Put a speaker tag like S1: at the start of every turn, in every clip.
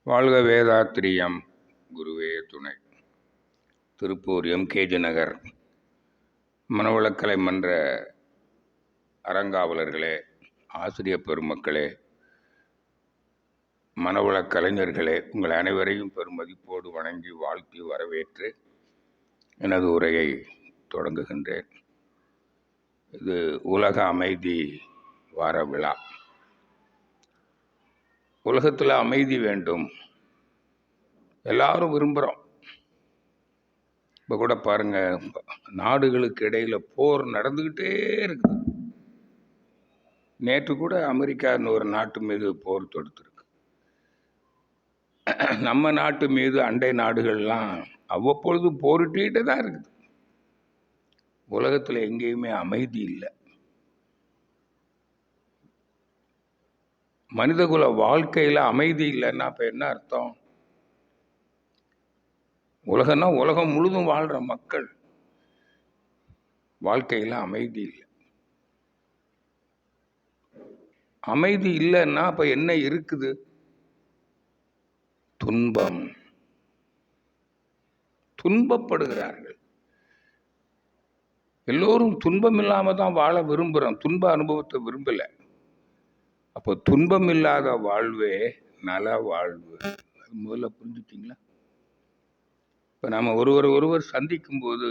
S1: வாழ்க வேதாத்திரியம் குருவே துணை. திருப்பூர் எம்கேஜி நகர் மனவளக்கலை மன்ற அறங்காவலர்களே, ஆசிரியர் பெருமக்களே, மனவளக் கலைஞர்களே, உங்கள் அனைவரையும் பெருமதிப்போடு வணங்கி வாழ்த்தி வரவேற்று எனது உரையை தொடங்குகின்றேன். இது உலக அமைதி வார விழா. உலகத்தில் அமைதி வேண்டும், எல்லாரும் விரும்புகிறோம். இப்போ கூட பாருங்க, நாடுகளுக்கு இடையில போர் நடந்துக்கிட்டே இருக்குது. நேற்று கூட அமெரிக்கா ஒரு நாட்டு மீது போர் தொடுத்திருக்கு. நம்ம நாட்டு மீது அண்டை நாடுகள்லாம் அவ்வப்பொழுது போரிட்டு தான் இருக்குது. உலகத்தில் எங்கேயுமே அமைதி இல்லை. மனிதகுல வாழ்க்கையில் அமைதி இல்லைன்னா இப்போ என்ன அர்த்தம்? உலகம்னா உலகம் முழுதும் வாழ்கிற மக்கள் வாழ்க்கையில் அமைதி இல்லை. அமைதி இல்லைன்னா அப்போ என்ன இருக்குது? துன்பம். துன்பப்படுகிறார்கள். எல்லோரும் துன்பம் இல்லாமல் தான் வாழ விரும்புகிறோம், துன்ப அனுபவத்தை விரும்பலை. அப்போ துன்பம் இல்லாத வாழ்வே நல வாழ்வு. முதல்ல புரிஞ்சுட்டீங்களா? இப்போ நம்ம ஒருவர் சந்திக்கும் போது,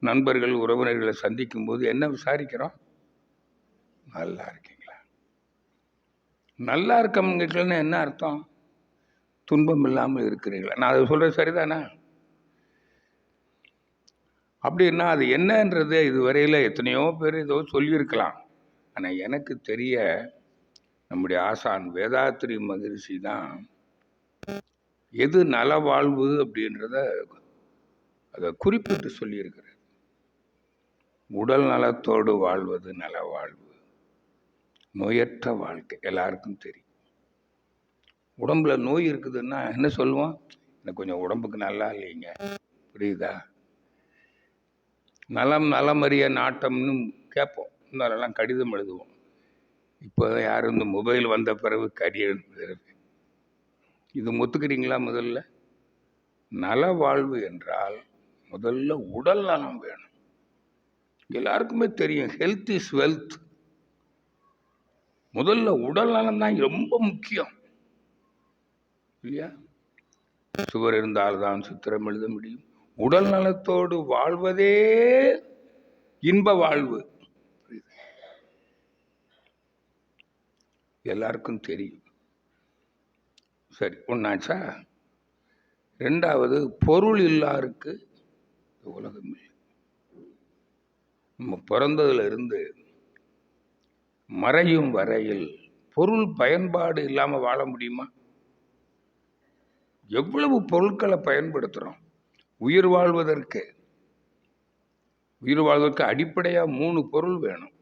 S1: நண்பர்கள் உறவினர்களை சந்திக்கும் போது என்ன விசாரிக்கிறோம்? நல்லா இருக்கீங்களா? நல்லா இருக்கவங்களுக்குன்னு என்ன அர்த்தம்? துன்பம் இல்லாமல் இருக்கிறீங்களா? நான் அதை சொல்றது சரிதானே? அப்படின்னா அது என்னன்றது இதுவரையில் எத்தனையோ பேர் ஏதோ சொல்லியிருக்கலாம். ஆனால் எனக்கு தெரிய நம்முடைய ஆசான் வேதாத்திரி மகரிஷி தான் எது நல வாழ்வு அப்படின்றத அதை குறிப்பிட்டு சொல்லியிருக்கிறார். உடல் நலத்தோடு வாழ்வது நல வாழ்வு, நோயற்ற வாழ்க்கை. எல்லாருக்கும் தெரியும். உடம்புல நோய் இருக்குதுன்னா என்ன சொல்லுவோம்? எனக்கு கொஞ்சம் உடம்புக்கு நல்லா இல்லைங்க, புரியுதா? நலமறிய நாட்டம்னு கேட்போம். இன்னொரெல்லாம் கடிதம் எழுதுவோம். இப்போ யாரும் இந்த மொபைல் வந்த பிறகு எழுதுறது. இது ஒத்துக்கிறீங்களா? முதல்ல நல வாழ்வு என்றால் முதல்ல உடல் நலம் வேணும். எல்லாருக்குமே தெரியும், ஹெல்த் இஸ் வெல்த். முதல்ல உடல் நலம் தான் ரொம்ப முக்கியம், இல்லையா? சுவர் இருந்தால்தான் சித்திரம் எழுத முடியும். உடல் நலத்தோடு வாழ்வதே இன்ப வாழ்வு. எல்லாருக்கும் தெரியும். சரி, ஒன்னாச்சா? ரெண்டாவது, பொருள் இல்லாருக்கு உலகம் இல்லை. நம்ம பிறந்ததுல இருந்து மறையும் வரையில் பொருள் பயன்பாடு இல்லாம வாழ முடியுமா? எவ்வளவு பொருட்களை பயன்படுத்துறோம் உயிர் வாழ்வதற்கு. உயிர் வாழ்வதற்கு அடிப்படையா 3 பொருள் வேணும்: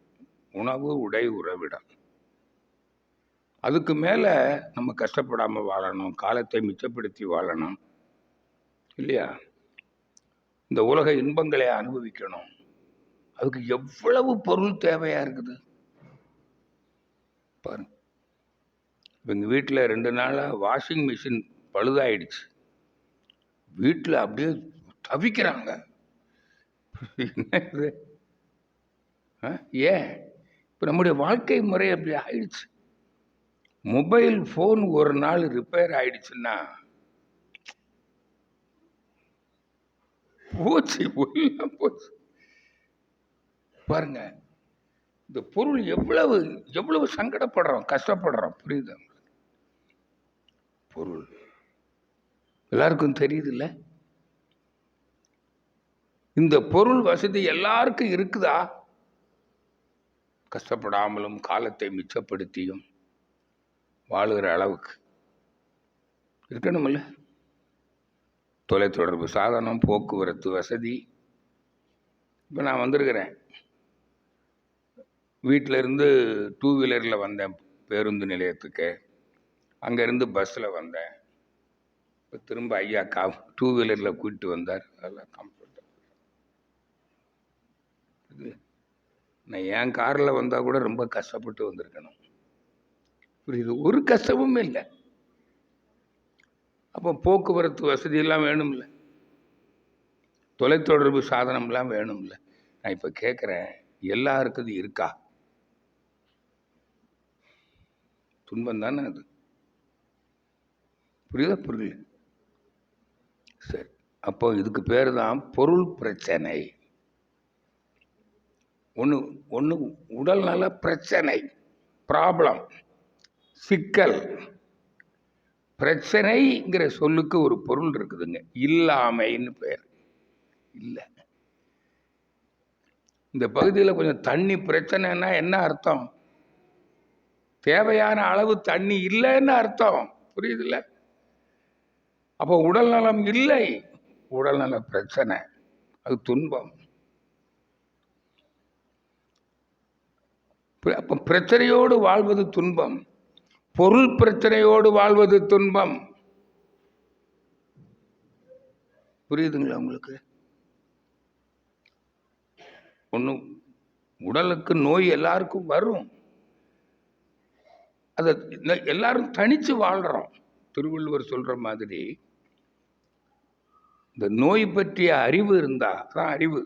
S1: உணவு, உடை, உறைவிடம். அதுக்கு மேல நம்ம கஷ்டப்படாம வாழணும், காலத்தை மிச்சப்படுத்தி வாழணும், இல்லையா? இந்த உலக இன்பங்களை அனுபவிக்கணும். அதுக்கு எவ்வளவு பொருள் தேவையா இருக்குது பாருங்க. எங்க வீட்டில் 2 நாளா வாஷிங் மிஷின் பழுதாயிடுச்சு. வீட்டில் அப்படியே தவிக்கிறாங்க. ஏன்? இப்போ நம்முடைய வாழ்க்கை முறை அப்படி ஆயிடுச்சு. மொபைல் ஃபோன் ஒரு நாள் ரிப்பேர் ஆயிடுச்சுன்னா போச்சு, போச்சு. பாருங்க, இந்த பொருள் எவ்வளவு எவ்வளவு சங்கடப்படுறோம், கஷ்டப்படுறோம், புரியுது? பொருள் எல்லாருக்கும் தெரியுது இல்ல? இந்த பொருள் வசதி எல்லாருக்கும் இருக்குதா? கஷ்டப்படாமலும் காலத்தை மிச்சப்படுத்தியும் வாழுகிற அளவுக்கு இருக்கணும்ல? தொலைத்தொடர்பு சாதனம், போக்குவரத்து வசதி. இப்போ நான் வந்திருக்கிறேன், வீட்டில் இருந்து 2 வீலரில் வந்தேன் பேருந்து நிலையத்துக்கு. அங்கேருந்து பஸ்ஸில் வந்தேன். இப்போ திரும்ப ஐயா 2 வீலரில் கூப்பிட்டு வந்தார். அதெல்லாம் கம்ஃபர்டபுள். நான் என் காரில் வந்தால் கூட ரொம்ப கஷ்டப்பட்டு வந்திருக்கணும், புரியுது? ஒரு கஷ்டமும் இல்லை. அப்போ போக்குவரத்து வசதியெல்லாம் வேணும்ல, தொலைத்தொடர்பு சாதனம்லாம் வேணும்ல. நான் இப்போ கேட்குறேன், எல்லாருக்கும் இது இருக்கா? துன்பம் தானே அது. புரியுதா? புரியல? சரி, அப்போ இதுக்கு பேர் தான் பொருள் பிரச்சனை. ஒன்று உடல் நல பிரச்சனை, ப்ராப்ளம், சிக்கல். பிரச்சனைங்கிற சொல்லுக்கு ஒரு பொருள் இருக்குதுங்க, இல்லாமைன்னு பேர். இல்லை, இந்த பகுதியில் கொஞ்சம் தண்ணி பிரச்சனைன்னா என்ன அர்த்தம்? தேவையான அளவு தண்ணி இல்லைன்னு அர்த்தம். புரியுதுல்ல? அப்போ உடல் நலம் இல்லை, உடல் நல பிரச்சனை, அது துன்பம். அப்ப பிரச்சனையோடு வாழ்வது துன்பம், பொருள் பிரச்சனையோடு வாழ்வது துன்பம். புரியுதுங்களா உங்களுக்கு? ஒன்றும் உடலுக்கு நோய் எல்லாருக்கும் வரும், அதை எல்லாரும் தனிச்சு வாழ்றோம். திருவள்ளுவர் சொல்ற மாதிரி இந்த நோய் பற்றிய அறிவு இருந்தா தான் அறிவு.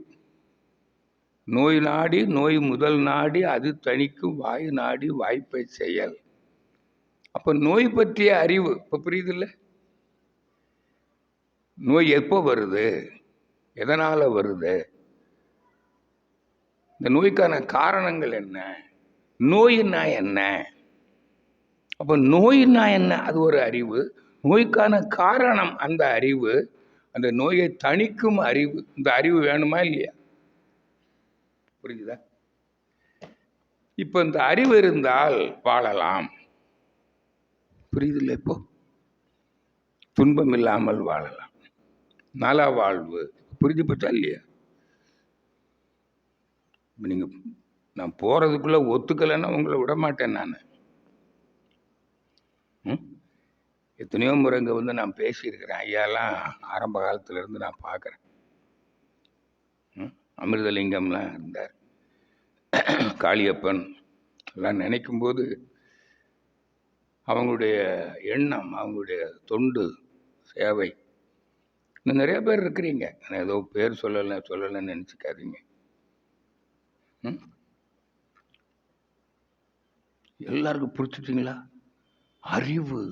S1: நோய் நாடி நோய் முதல் நாடி அது தணிக்கும் வாய் நாடி வாய்ப்பை செயல். அப்ப நோய் பற்றிய அறிவு இப்ப புரியுது இல்ல? நோய் எப்போ வருது, எதனால வருது, இந்த நோய்க்கான காரணங்கள் என்ன, நோயின்னா என்ன? அப்ப நோயின்னா என்ன, அது ஒரு அறிவு. நோய்க்கான காரணம் அந்த அறிவு, அந்த நோயை தணிக்கும் அறிவு, இந்த அறிவு வேணுமா இல்லையா? புரியுதா? இப்ப இந்த அறிவு இருந்தால் வாழலாம். புரியுது இல்லை? இப்போ துன்பம் இல்லாமல் வாழலாம், நல வாழ்வு. புரிஞ்சு போச்சா இல்லையா? நீங்க நான் போறதுக்குள்ள ஒத்துக்கலைன்னா உங்களை விட மாட்டேன் நான். எத்தனையோ முறை இங்கே வந்து நான் பேசியிருக்கிறேன். ஐயாலாம் ஆரம்ப காலத்துல இருந்து நான் பார்க்குறேன். அமிர்தலிங்கம்லாம் இருந்தார், காளியப்பன் எல்லாம் நினைக்கும்போது அவங்களுடைய எண்ணம், அவங்களுடைய தொண்டு சேவை. இன்னும் நிறைய பேர் இருக்கிறீங்க, ஏதோ பேர் சொல்லலைன்னு நினச்சிக்காதீங்க. எல்லாருக்கும் புரிச்சுட்டீங்களா? அறிவு.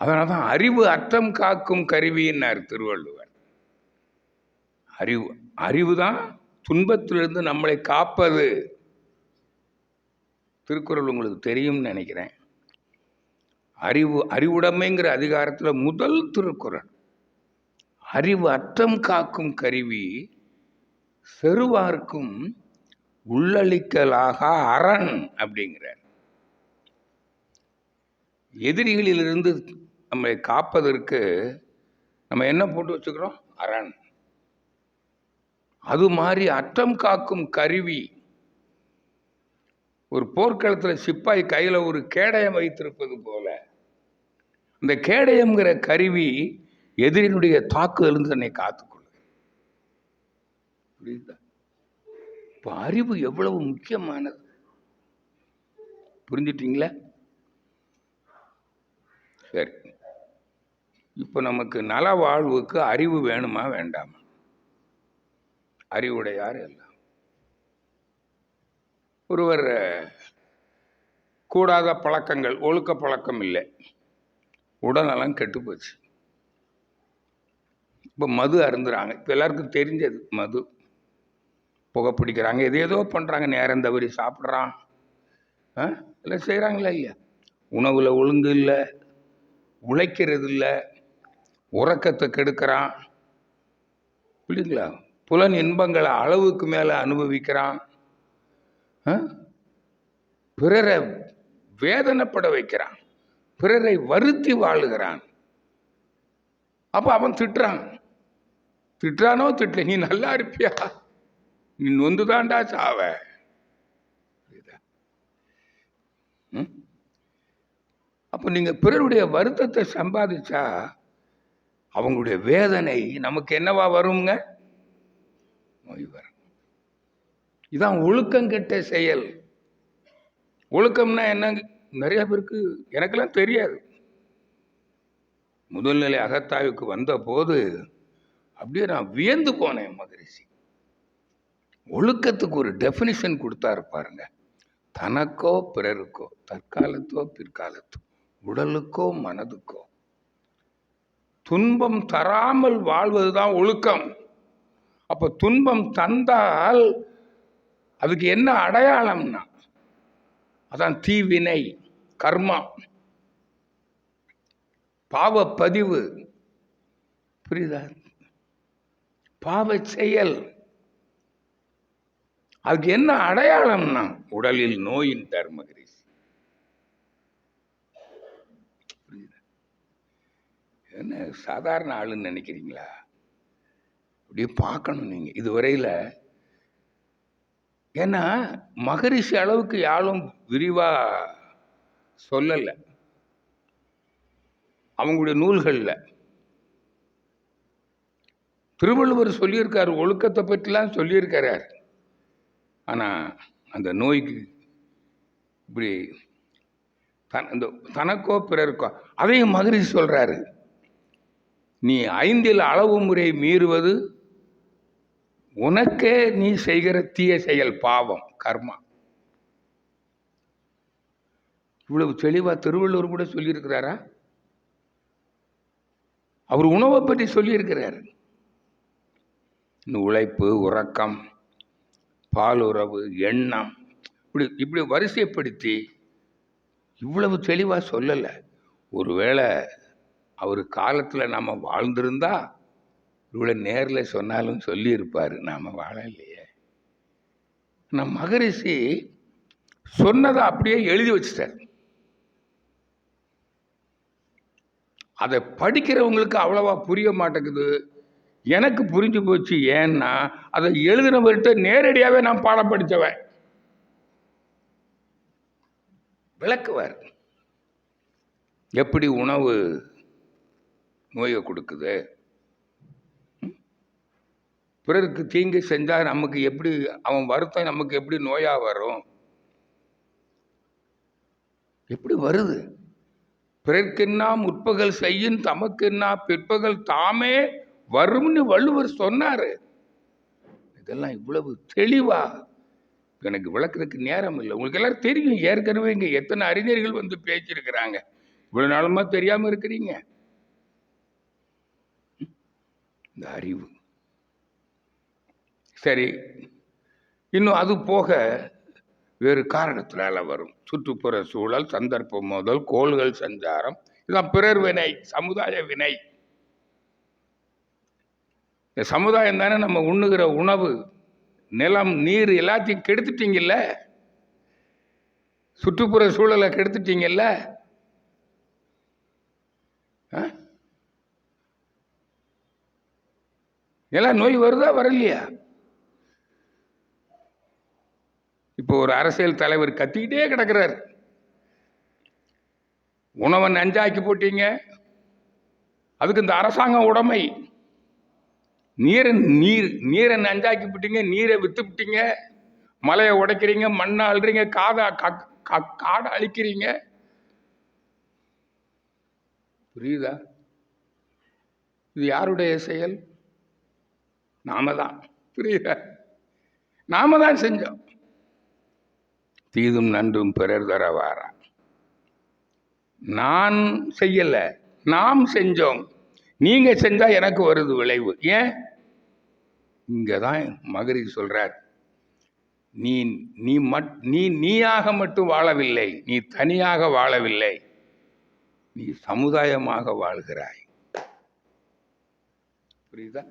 S1: அதனால்தான் அறிவு அர்த்தம் காக்கும் கருவின்னார் திருவள்ளுவர். அறிவு, அறிவுதான் துன்பத்திலிருந்து நம்மளை காப்பது. திருக்குறள் உங்களுக்கு தெரியும்னு நினைக்கிறேன். அறிவுடைமைங்கிற அதிகாரத்தில் முதல் திருக்குறள், அறிவு அற்றம் காக்கும் கருவி செருவார்க்கும் உள்ளளிக்கலாக அரண் அப்படிங்கிறார். எதிரிகளிலிருந்து நம்மை காப்பதற்கு நம்ம என்ன போட்டு வச்சுக்கிறோம்? அரண். அது மாதிரி அற்றம் காக்கும் கருவி. ஒரு போர்க்களத்தில் சிப்பாய் கையில ஒரு கேடயம் வைத்திருப்பது போல, இந்த கேடயம்ங்கிற கருவி எதிரினுடைய தாக்குதலிருந்து தன்னை காத்துக்கொள்ள. புரியுதா? இப்போ அறிவு எவ்வளவு முக்கியமானது, புரிஞ்சிட்டீங்களா? சரி, இப்போ நமக்கு நல வாழ்வுக்கு அறிவு வேணுமா வேண்டாமா? அறிவுடையார் எல்லாம். ஒருவர் கூடாத பழக்கங்கள், ஒழுக்க பழக்கம் இல்லை, உடல்நலம் கெட்டு போச்சு. இப்போ மது அருந்துறாங்க. இப்போ எல்லாருக்கும் தெரிஞ்சது மது. புகை பிடிக்கிறாங்க, எதேதோ பண்ணுறாங்க, நேரம் தவறி சாப்பிட்றான், எல்லாம் செய்கிறாங்களா இல்லையா? உணவில் ஒழுங்கு இல்லை, உழைக்கிறது இல்லை, உறக்கத்தை கெடுக்கிறான், இல்லைங்களா? புலன் இன்பங்களை அளவுக்கு மேலே அனுபவிக்கிறான், பிறரை வேதனைப்பட வைக்கிறான், பிறரை வருத்தி வாழுகிறான். அப்போ அவன் திட்டுறானோ திட்டல, நீ நல்லா இருப்பியா, நீ நொந்துதான்டா சாவ. அப்போ நீங்க பிறருடைய வருத்தத்தை சம்பாதிச்சா அவங்களுடைய வேதனை நமக்கு என்னவா வருங்க? நோய் வரும். இதான் ஒழுக்கம் கெட்ட செயல். ஒழுக்கம்னா என்ன? நிறைய பேருக்கு, எனக்கெல்லாம் தெரியாது. முதல்நிலை அகத்தாய்வுக்கு வந்த போது அப்படியே நான் வியந்து போனேன். மகரிஷி ஒழுக்கத்துக்கு ஒரு டெஃபினிஷன் கொடுத்தாரு பாருங்க. தனக்கோ பிறருக்கோ, தற்காலத்தோ பிற்காலத்தோ, உடலுக்கோ மனதுக்கோ துன்பம் தராமல் வாழ்வதுதான் ஒழுக்கம். அப்ப துன்பம் தந்தால் அதுக்கு என்ன அடையாளம்னா அதான் தீவினை, கர்மா, பாவப்பதிவு. புரியுதா? பாவ செயல். அதுக்கு என்ன அடையாளம்னா உடலில் நோயின் தர்மகிரிஸ். என்ன சாதாரண ஆளுன்னு நினைக்கிறீங்களா? அப்படியே பார்க்கணும் நீங்க. இதுவரையில ஏன்னா மகரிஷி அளவுக்கு யாரும் விரிவா சொல்லல அவங்களுடைய நூல்கள்ல. திருவள்ளுவர் சொல்லியிருக்காரு, ஒழுக்கத்தை பற்றிலாம் சொல்லியிருக்காரு. ஆனா அந்த நோய்க்கு இப்படி தனக்கோ பிறருக்கோ அதையும் மகரிஷி சொல்றாரு. நீ 5 அளவு முறை மீறுவது உனக்கே நீ செய்கிற தீய செயல், பாவம், கர்மா. இவ்வளவு தெளிவா திருவள்ளுவர் கூட சொல்லியிருக்கிறாரா? அவர் உணவை பற்றி சொல்லியிருக்கிறார். உழைப்பு, உறக்கம், பாலுறவு, எண்ணம், இப்படி வரிசைப்படுத்தி இவ்வளவு தெளிவா சொல்லலை. ஒருவேளை அவர் காலத்தில் நாம் வாழ்ந்திருந்தா இவ்வளவு நேரில் சொன்னாலும் சொல்லியிருப்பார். நாம் வாழலையே. நம்ம மகரிஷி சொன்னதை அப்படியே எழுதி வச்சுட்டார். அதை படிக்கிறவங்களுக்கு அவ்வளவா புரிய மாட்டேங்குது. எனக்கு புரிஞ்சு போச்சு. ஏன்னா அதை எழுதினவர்கிட்ட நேரடியாகவே நான் பாடம் படித்தவன். விளக்குவார் எப்படி உணவு நோயை கொடுக்குது, பிறருக்கு தீங்கு செஞ்சா நமக்கு எப்படி அவன் வருத்தம் நமக்கு எப்படி நோயா வரும், எப்படி வருது. பிறர்க்கென்னா முற்பகல் செய்யும் தமக்கென்னா பிற்பகல் தாமே வரும்னு வள்ளுவர் சொன்னாரு. இதெல்லாம் இவ்வளவு தெளிவா எனக்கு விளக்குறதுக்கு நேரம் இல்லை. உங்களுக்கு எல்லாரும் தெரியும். ஏற்கனவே இங்க எத்தனை அறிஞர்கள் வந்து பேசியிருக்கிறாங்க. இவ்வளவு நாளுமா தெரியாம இருக்கிறீங்க. இந்த அறிவு சரி. இன்னும் அது போக வேறு காரணத்தினால வரும். சுற்றுப்புற சூழல், சந்தர்ப்பம், மோதல், கோள்கள் சஞ்சாரம், இதுதான் பிறர் வினை, சமுதாய வினை. இந்த சமுதாயம் தானே நம்ம உண்ணுகிற உணவு, நிலம், நீர் எல்லாத்தையும் கெடுத்துட்டீங்கல்ல. சுற்றுப்புற சூழலை கெடுத்துட்டீங்கல்ல. எல்லாம் நோய் வருதா வரலையா? இப்போ ஒரு அரசியல் தலைவர் கத்திக்கிட்டே கிடக்கிறார். உணவை நஞ்சாக்கி போட்டீங்க, அதுக்கு இந்த அரசாங்கம் உடைமை. நீரை நஞ்சாக்கி போட்டீங்க, நீரை வித்துப்பிட்டீங்க, மலையை உடைக்கிறீங்க, மண்ணை அழுறீங்க, காடை அழிக்கிறீங்க. புரியுதா? இது யாருடைய செயல்? நாம தான். புரியுதா? நாம தான் செஞ்சோம். தீதும் நன்றும் பிறர் தர வாரா. நான் செய்யல, நாம் செஞ்சோம். நீங்க செஞ்சா எனக்கு வருது விளைவு. ஏன்? இங்கதான் மகரிஷி சொல்றார், நீயாக மட்டும் வாழவில்லை, நீ தனியாக வாழவில்லை, நீ சமுதாயமாக வாழ்கிறாய். புரியுதா?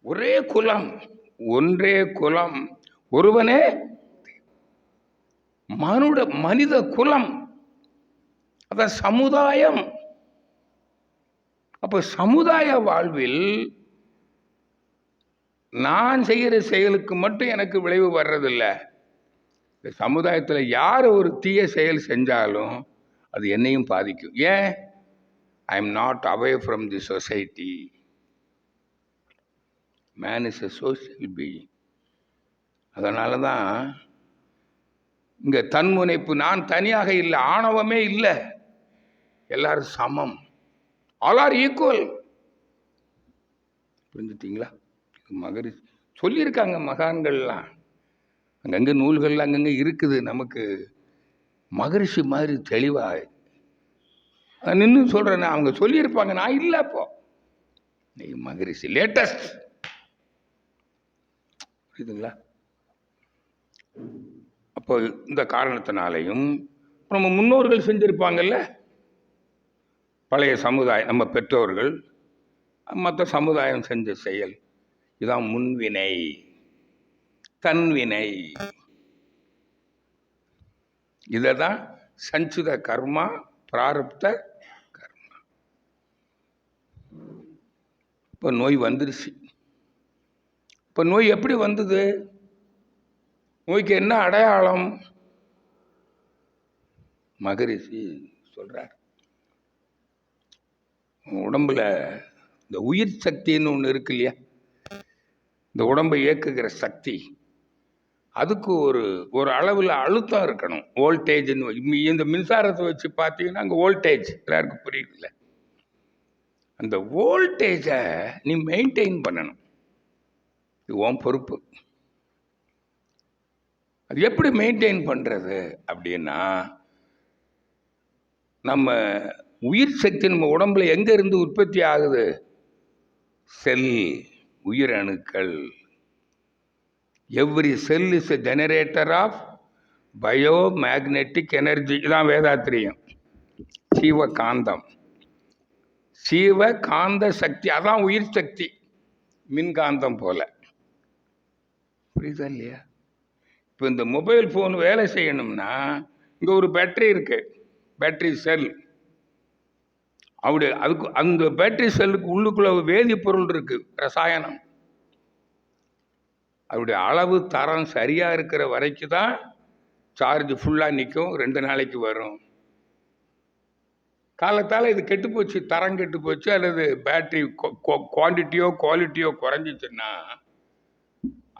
S1: ஒரே குலம், ஒன்றே குலம், ஒருவனே மனித குலம், அத சமுதாயம். அப்ப சமுதாய வாழ்வில் நான் செய்கிற செயலுக்கு மட்டும் எனக்கு விளைவு வர்றதில்லை. இந்த சமுதாயத்தில் யார் ஒரு தீய செயல் செஞ்சாலும் அது என்னையும் பாதிக்கும். ஏன்? I am not away from the society. Man is A social being. அதனால தான் இங்க தன்முனைப்பு, நான் தனியாக இல்லை, ஆணவமே இல்லை. எல்லாரும் சமம், ஆல் ஆர் ஈக்குவல். புரிஞ்சுட்டீங்களா? மகரிஷி சொல்லியிருக்காங்க, மகான்கள்லாம் அங்கங்கே நூல்கள் அங்கங்கே இருக்குது. நமக்கு மகரிஷி மாதிரி தெளிவாக நின்று சொல்கிறேன். அவங்க சொல்லியிருப்பாங்க, நான் இல்லை. அப்போ நீ மகரிஷி லேட்டஸ்ட். புரியுதுங்களா? அப்போ இந்த காரணத்தினாலையும் நம்ம முன்னோர்கள் செஞ்சிருப்பாங்கல்ல, பழைய சமுதாயம், நம்ம பெற்றோர்கள், மற்ற சமுதாயம் செஞ்ச செயல், இதான் முன்வினை, தன்வினை. இததான் சஞ்சித கர்மா, பிராரப்த கர்மா. இப்போ நோய் வந்துருச்சு. இப்போ நோய் எப்படி வந்தது? நோய்க்கு என்ன அடையாளம்? மகரிஷி சொல்றார், உடம்புல இந்த உயிர் சக்தின்னு ஒன்று இருக்கு இல்லையா, இந்த உடம்பை இயக்குகிற சக்தி, அதுக்கு ஒரு அளவில் அழுத்தம் இருக்கணும், வோல்டேஜ்னு. இந்த மின்சாரத்தை வச்சு பார்த்தீங்கன்னா அங்கே வோல்டேஜ் எல்லாருக்கும் புரியுதுல்ல. அந்த வோல்டேஜை நீ மெயின்டைன் பண்ணணும். இது உன் பொறுப்பு. அது எப்படி மெயின்டைன் பண்ணுறது அப்படின்னா, நம்ம உயிர் சக்தி நம்ம உடம்புல எங்கே இருந்து உற்பத்தி ஆகுது? செல், உயிரணுக்கள். Every cell is a generator of bio magnetic energy. இதான் வேதாத்திரியம். சீவகாந்தம், சீவ காந்த சக்தி, அதான் உயிர் சக்தி. மின்காந்தம் போல. புரியுதா இல்லையா? இப்போ இந்த மொபைல் ஃபோன் வேலை செய்யணும்னா இங்கே ஒரு பேட்டரி இருக்கு, பேட்டரி செல். அதுக்கு அந்த பேட்டரி செல்லுக்கு உள்ளுக்குள்ள வேதிப்பொருள் இருக்கு, ரசாயனம். அவருடைய அளவு தரம் சரியா இருக்கிற வரைக்கும் தான் சார்ஜ் ஃபுல்லாக நிற்கும், 2 நாளைக்கு வரும். காலத்தால் இது கெட்டு போச்சு, தரம் கெட்டு போச்சு, அல்லது பேட்டரி குவான்டிட்டியோ குவாலிட்டியோ குறைஞ்சிச்சுன்னா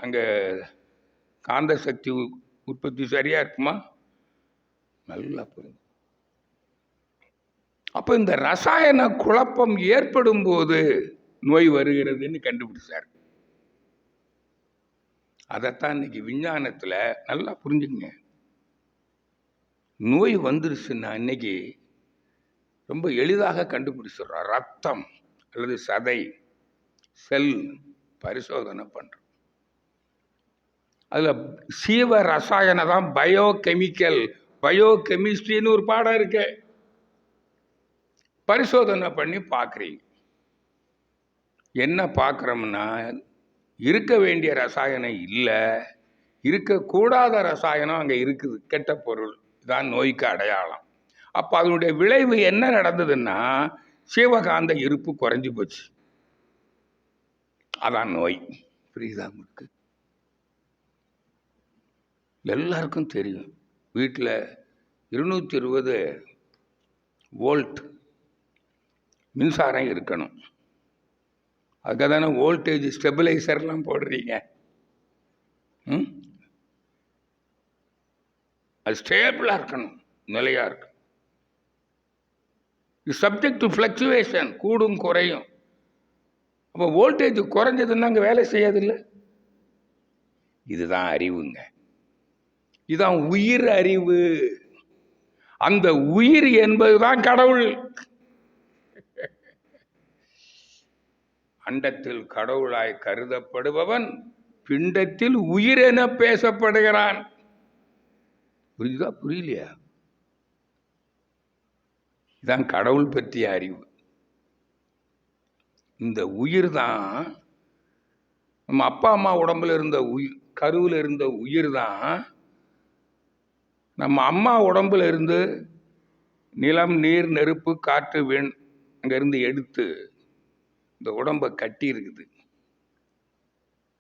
S1: அங்கே காந்த சக்தி உற்பத்தி சரியா இருக்குமா? நல்லா புரியும். அப்போ இந்த ரசாயன குழப்பம் ஏற்படும் போது நோய் வருகிறதுன்னு கண்டுபிடிச்சார். அதைத்தான் இன்னைக்கு விஞ்ஞானத்தில் நல்லா புரிஞ்சுங்க. நோய் வந்துருச்சுன்னா இன்னைக்கு ரொம்ப எளிதாக கண்டுபிடிச்சிடுறோம். ரத்தம் அல்லது சதை, செல் பரிசோதனை பண்ணுறோம். அதில் சீவ ரசாயன தான் பயோகெமிக்கல், பயோகெமிஸ்ட்ரின்னு ஒரு பாடம் இருக்கு. பரிசோதனை பண்ணி பார்க்குறீங்க. என்ன பார்க்குறோம்னா, இருக்க வேண்டிய ரசாயனம் இல்லை, இருக்கக்கூடாத ரசாயனம் அங்கே இருக்குது, கெட்ட பொருள். இதான் நோய்க்கு அடையாளம். அப்போ அதனுடைய விளைவு என்ன நடந்ததுன்னா, சீவகாந்த இருப்பு குறைஞ்சி போச்சு. அதான் நோய். புரியுதா உங்களுக்கு? எல்லாருக்கும் தெரியும், வீட்டில் 220 வோல்ட் மின்சாரம் இருக்கணும். அதுக்காக தானே வோல்டேஜ் ஸ்டெபிளைசர்லாம் போடுறீங்க. அது ஸ்டேபிளாக இருக்கணும், நிலையாக இருக்கும். இது சப்ஜெக்ட் டு ஃப்ளக்சுவேஷன், கூடும் குறையும். அப்போ வோல்டேஜ் குறைஞ்சதுன்னா அங்கே வேலை செய்யாதில்லை. இதுதான் அறிவுங்க, இதுதான் உயிர் அறிவு. அந்த உயிர் என்பதுதான் கடவுள். அண்டத்தில் கடவுளாய் கருதப்படுபவன் பிண்டத்தில் உயிர் என பேசப்படுகிறான். புரியுதா? புரியலையா? இதான் கடவுள் பற்றிய அறிவு. இந்த உயிர் தான் நம்ம அப்பா அம்மா உடம்புல இருந்த உயிர், கருவில் இருந்த உயிர் தான் நம்ம அம்மா உடம்புல இருந்து நிலம், நீர், நெருப்பு, காற்று, விண் அங்கிருந்து எடுத்து இந்த உடம்பை கட்டி இருக்குது.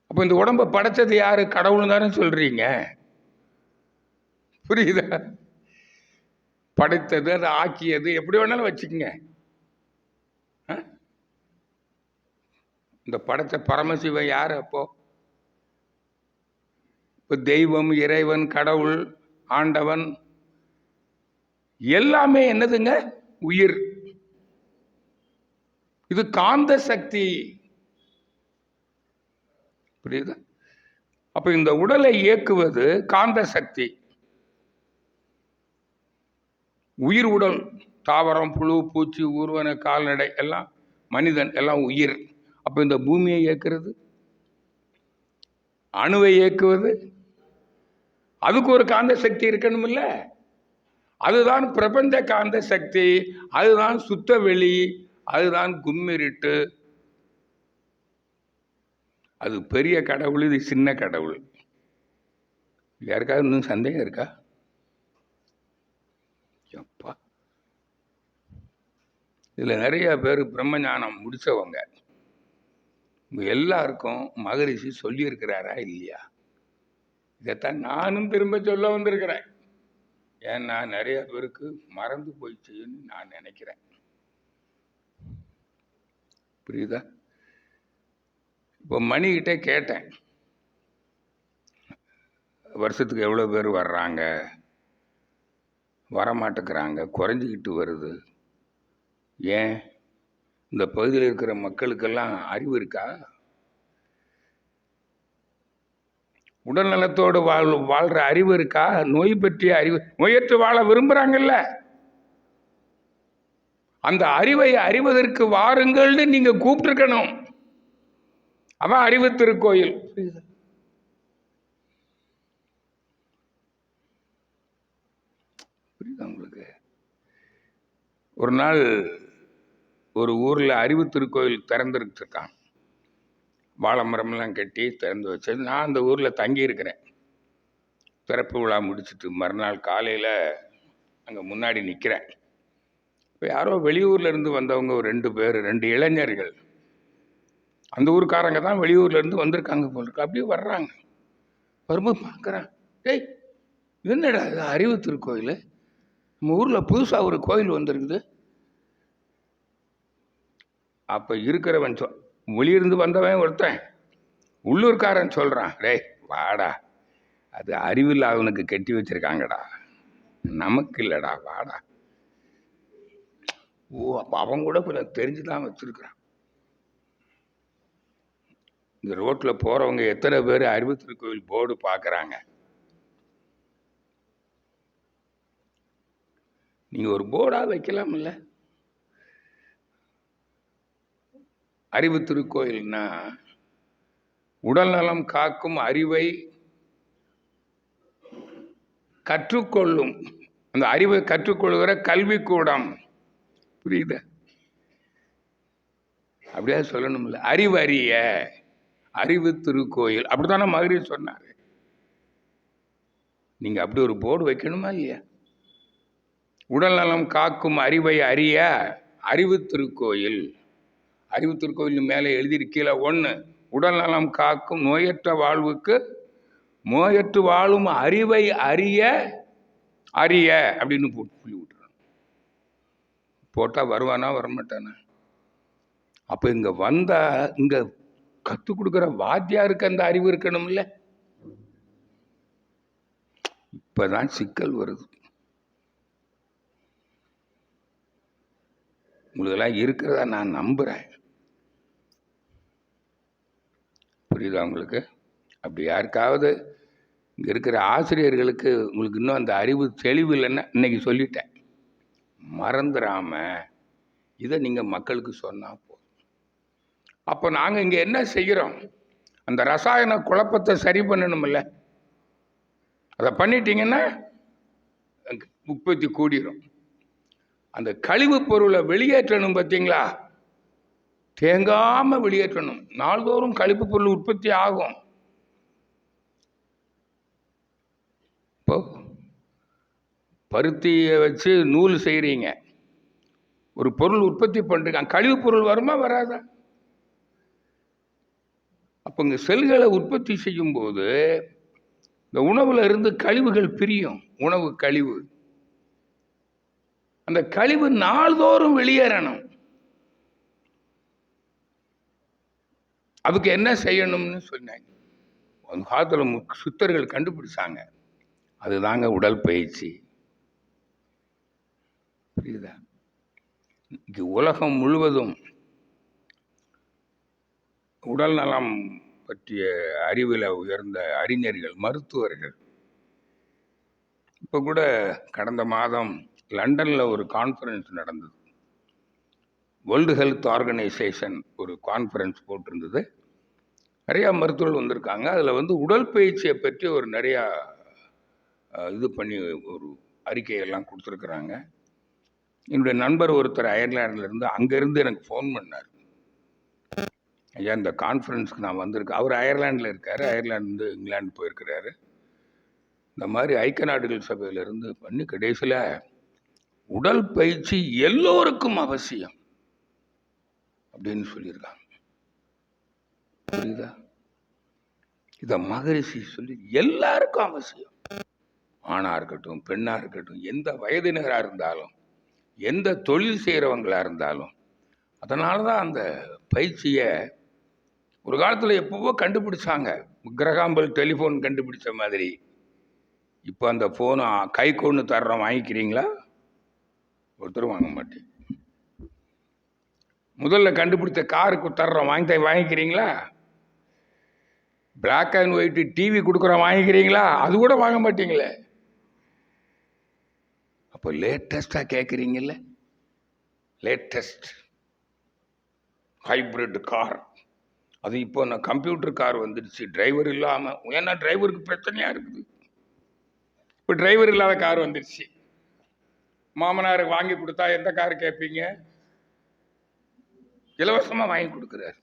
S1: அப்போ இந்த உடம்பை படைச்சது யாரு? கடவுள் தானே சொல்றீங்க. புரியுதா? படைத்தது, அதை ஆக்கியது, எப்படி வேணாலும் வச்சுக்கோங்க. இந்த படைத்த பரமசிவன் யாரு? அப்போ இப்போ தெய்வம், இறைவன், கடவுள், ஆண்டவன் எல்லாமே என்னதுங்க? உயிர். இது காந்த சக்தி. புரியுதா? அப்ப இந்த உடலை இயக்குவது காந்த சக்தி. உயிர் உடல், தாவரம், புழு, பூச்சி, ஊர்வன, கால்நடை எல்லாம், மனிதன் எல்லாம் உயிர். அப்ப இந்த பூமியை இயக்குறது, அணுவை இயக்குவது, அதுக்கு ஒரு காந்த சக்தி இருக்கணும் இல்ல? அதுதான் பிரபஞ்ச காந்த சக்தி, அதுதான் சுத்த வெளி, அதுதான் கும்மிருட்டு. அது பெரிய கடவுள், இது சின்ன கடவுள். யாருக்காவது இன்னும் சந்தேகம் இருக்கா? அப்பா, இதுல நிறைய பேர் பிரம்ம ஞானம் முடிச்சவங்க. எல்லாருக்கும் மகரிஷி சொல்லி இருக்கிறாரா இல்லையா? இதைத்தான் நானும் திரும்ப சொல்ல வந்திருக்கிறேன். ஏன்னா நிறைய பேருக்கு மறந்து போயிடுச்சுன்னு நான் நினைக்கிறேன். புரியுதா? இப்போ மணிகிட்ட கேட்டேன், வருஷத்துக்கு எவ்வளோ பேர் வர்றாங்க, வரமாட்டேங்கிறாங்க, குறைஞ்சிக்கிட்டு வருது. ஏன்? இந்த பகுதியில் இருக்கிற மக்களுக்கெல்லாம் அறிவு இருக்கா? உடல் நலத்தோடு வாழ்ற அறிவு இருக்கா? நோய் பற்றிய அறிவு, நோயற்று வாழ விரும்புறாங்கல்ல, அந்த அறிவை அறிவதற்கு வாருங்கள்னு நீங்க கூப்பிட்டுருக்கணும். அவன் அறிவு திருக்கோயில். புரியுதா உங்களுக்கு? ஒரு நாள் ஒரு ஊர்ல அறிவு திருக்கோயில் திறந்துருக்கான். வாழை மரம்லாம் கட்டி திறந்து வச்சது. நான் அந்த ஊர்ல தங்கி இருக்கிறேன். திறப்பு விழா முடிச்சுட்டு மறுநாள் காலையில அங்க முன்னாடி நிக்கிறேன். இப்போ யாரோ வெளியூர்ல இருந்து வந்தவங்க ஒரு 2 பேர், 2 இளைஞர்கள், அந்த ஊருக்காரங்க தான் வெளியூர்ல இருந்து வந்திருக்காங்க போல இருக்கு. அப்படியே வர்றாங்க. வரும்போது பார்க்குறேன், டேய் இது என்னடா இது அறிவு திருக்கோயில், நம்ம ஊர்ல புதுசா ஒரு கோயில் வந்திருக்குது. அப்ப இருக்கிறவன் வெளியிருந்து வந்தவன் ஒருத்தன், உள்ளூர்காரன் சொல்றான், டேய் வாடா, அது அறிவில்லாதவனுக்கு கட்டி வச்சிருக்காங்கடா, நமக்கு இல்லடா, வாடா. ஓ, அப்ப அவன் கூட கொஞ்சம் தெரிஞ்சுதான் வச்சிருக்கிறான். இந்த ரோட்ல போறவங்க எத்தனை பேர் அறிவு திருக்கோயில் போர்டு பாக்குறாங்க? நீங்க ஒரு போர்டா வைக்கலாம் இல்ல? அறிவு திருக்கோயில்னா உடல் நலம் காக்கும் அறிவை கற்றுக்கொள்ளும், அந்த அறிவை கற்றுக்கொள்கிற கல்வி கூடம். புரியுது? அப்படியே சொல்லணும்ல, அறிவறிய அறிவு திருக்கோயில், அப்படித்தானே மகரிஷி சொன்னாரு. நீங்க அப்படி ஒரு போர்டு வைக்கணுமா இல்லையா? உடல் நலம் காக்கும் அறிவை அறிய அறிவு திருக்கோயில். அறிவு திருக்கோயில் மேலே எழுதியிருக்கீல 1, உடல் நலம் காக்கும் நோயற்ற வாழ்வுக்கு நோயற்று வாழும் அறிவை அறிய அறிய அப்படின்னு சொல்லி விட்டுறான். போட்டா வருவானா வரமாட்டானா? அப்ப இங்க வந்தா இங்க கத்து கொடுக்கிற வாத்தியாருக்கு அந்த அறிவு இருக்கணும்ல. இப்பதான் சிக்கல் வருது. உங்களுக்கெல்லாம் இருக்கிறதா நான் நம்புறேன். புரியுதா உங்களுக்கு? அப்படி யாருக்காவது இங்க இருக்கிற ஆசிரியர்களுக்கு உங்களுக்கு இன்னும் அந்த அறிவு தெளிவு இல்லைன்னா இன்னைக்கு சொல்லிட்டேன், மறந்துடாம இதை நீங்க மக்களுக்கு சொன்னா போதும். அப்ப நாங்க இங்க என்ன செய்கிறோம்? அந்த ரசாயன குழப்பத்தை சரி பண்ணணும்ல. அதை பண்ணிட்டீங்கன்னா உற்பத்தி கூடிரும். அந்த கழிவு பொருளை வெளியேற்றணும், பார்த்தீங்களா? தேங்காம வெளியேற்றணும். நாள்தோறும் கழிவு பொருள் உற்பத்தி ஆகும். இப்போ பருத்தியை வச்சு நூல் செய்கிறீங்க, ஒரு பொருள் உற்பத்தி பண்ணுறீங்க, கழிவு பொருள் வருமா வராதா? அப்போ இங்கே செல்களை உற்பத்தி செய்யும் போது இந்த உணவுல இருந்து கழிவுகள் பிரியும், உணவு கழிவு. அந்த கழிவு நாள்தோறும் வெளியேறணும். அதுக்கு என்ன செய்யணும்னு சொன்னாங்க. அந்த காலத்தில் சித்தர்கள் கண்டுபிடிச்சாங்க. அதுதாங்க உடல் பயிற்சி. புரியுதா? இன்னைக்கு உலகம் முழுவதும் உடல் நலம் பற்றிய அறிவில் உயர்ந்த அறிஞர்கள், மருத்துவர்கள். இப்போ கூட கடந்த மாதம் லண்டனில் ஒரு கான்ஃபரன்ஸ் நடந்தது. வேர்ல்டு ஹெல்த் ஆர்கனைசேஷன் ஒரு கான்ஃபரன்ஸ் போட்டிருந்தது. நிறையா மருத்துவர்கள் வந்திருக்காங்க. அதில் உடற்பயிற்சியை பற்றி ஒரு நிறையா இது பண்ணி ஒரு அறிக்கையெல்லாம் கொடுத்துருக்குறாங்க. என்னுடைய நண்பர் ஒருத்தர் அயர்லாண்டிலேருந்து அங்கேருந்து எனக்கு ஃபோன் பண்ணார். ஐயா, இந்த கான்ஃபரன்ஸ்க்கு நான் வந்திருக்கேன். அவர் அயர்லாண்டில் இருக்கார், அயர்லாந்து இங்கிலாந்து போயிருக்கிறாரு. இந்த மாதிரி ஐக்கிய நாடுகள் சபையிலிருந்து பண்ணி கடைசியில் உடல் பயிற்சி எல்லோருக்கும் அவசியம் அப்படின்னு சொல்லியிருக்காங்க. புரியுதா? இதை மகரிஷி சொல்லி எல்லாருக்கும் அவசியம். ஆணாக இருக்கட்டும், பெண்ணாக இருக்கட்டும், எந்த வயதினராக இருந்தாலும், எந்த தொழில் செய்கிறவங்களாக இருந்தாலும். அதனால தான் அந்த பயிற்சியை ஒரு காலத்தில் எப்போவோ கண்டுபிடிச்சாங்க. கிரகாம்பல் டெலிஃபோன் கண்டுபிடிச்ச மாதிரி. இப்போ அந்த ஃபோனை கை கொண்டு தர்றோம், வாங்கிக்கிறீங்களா? ஒருத்தரும் வாங்க மாட்டேன். முதல்ல கண்டுபிடிச்ச காருக்கு தர்றோம், வாங்கிக்கிறீங்களா? பிளாக் அண்ட் ஒயிட் டிவி கொடுக்குறோம், வாங்கிக்கிறீங்களா? அது கூட வாங்க மாட்டீங்களே. அப்போ லேட்டஸ்டாக கேட்குறீங்கல்ல, லேட்டஸ்ட் ஹைப்ரிட் கார். அது இப்போ நான் கம்ப்யூட்டர் கார் வந்துடுச்சு, டிரைவர் இல்லாமல். ஏன்னா டிரைவருக்கு பிரச்சனையாக இருக்குது. இப்போ டிரைவர் இல்லாத கார் வந்துடுச்சு. மாமனாருக்கு வாங்கி கொடுத்தா எந்த கார் கேட்பீங்க? இலவசமாக வாங்கி கொடுக்குறாரு.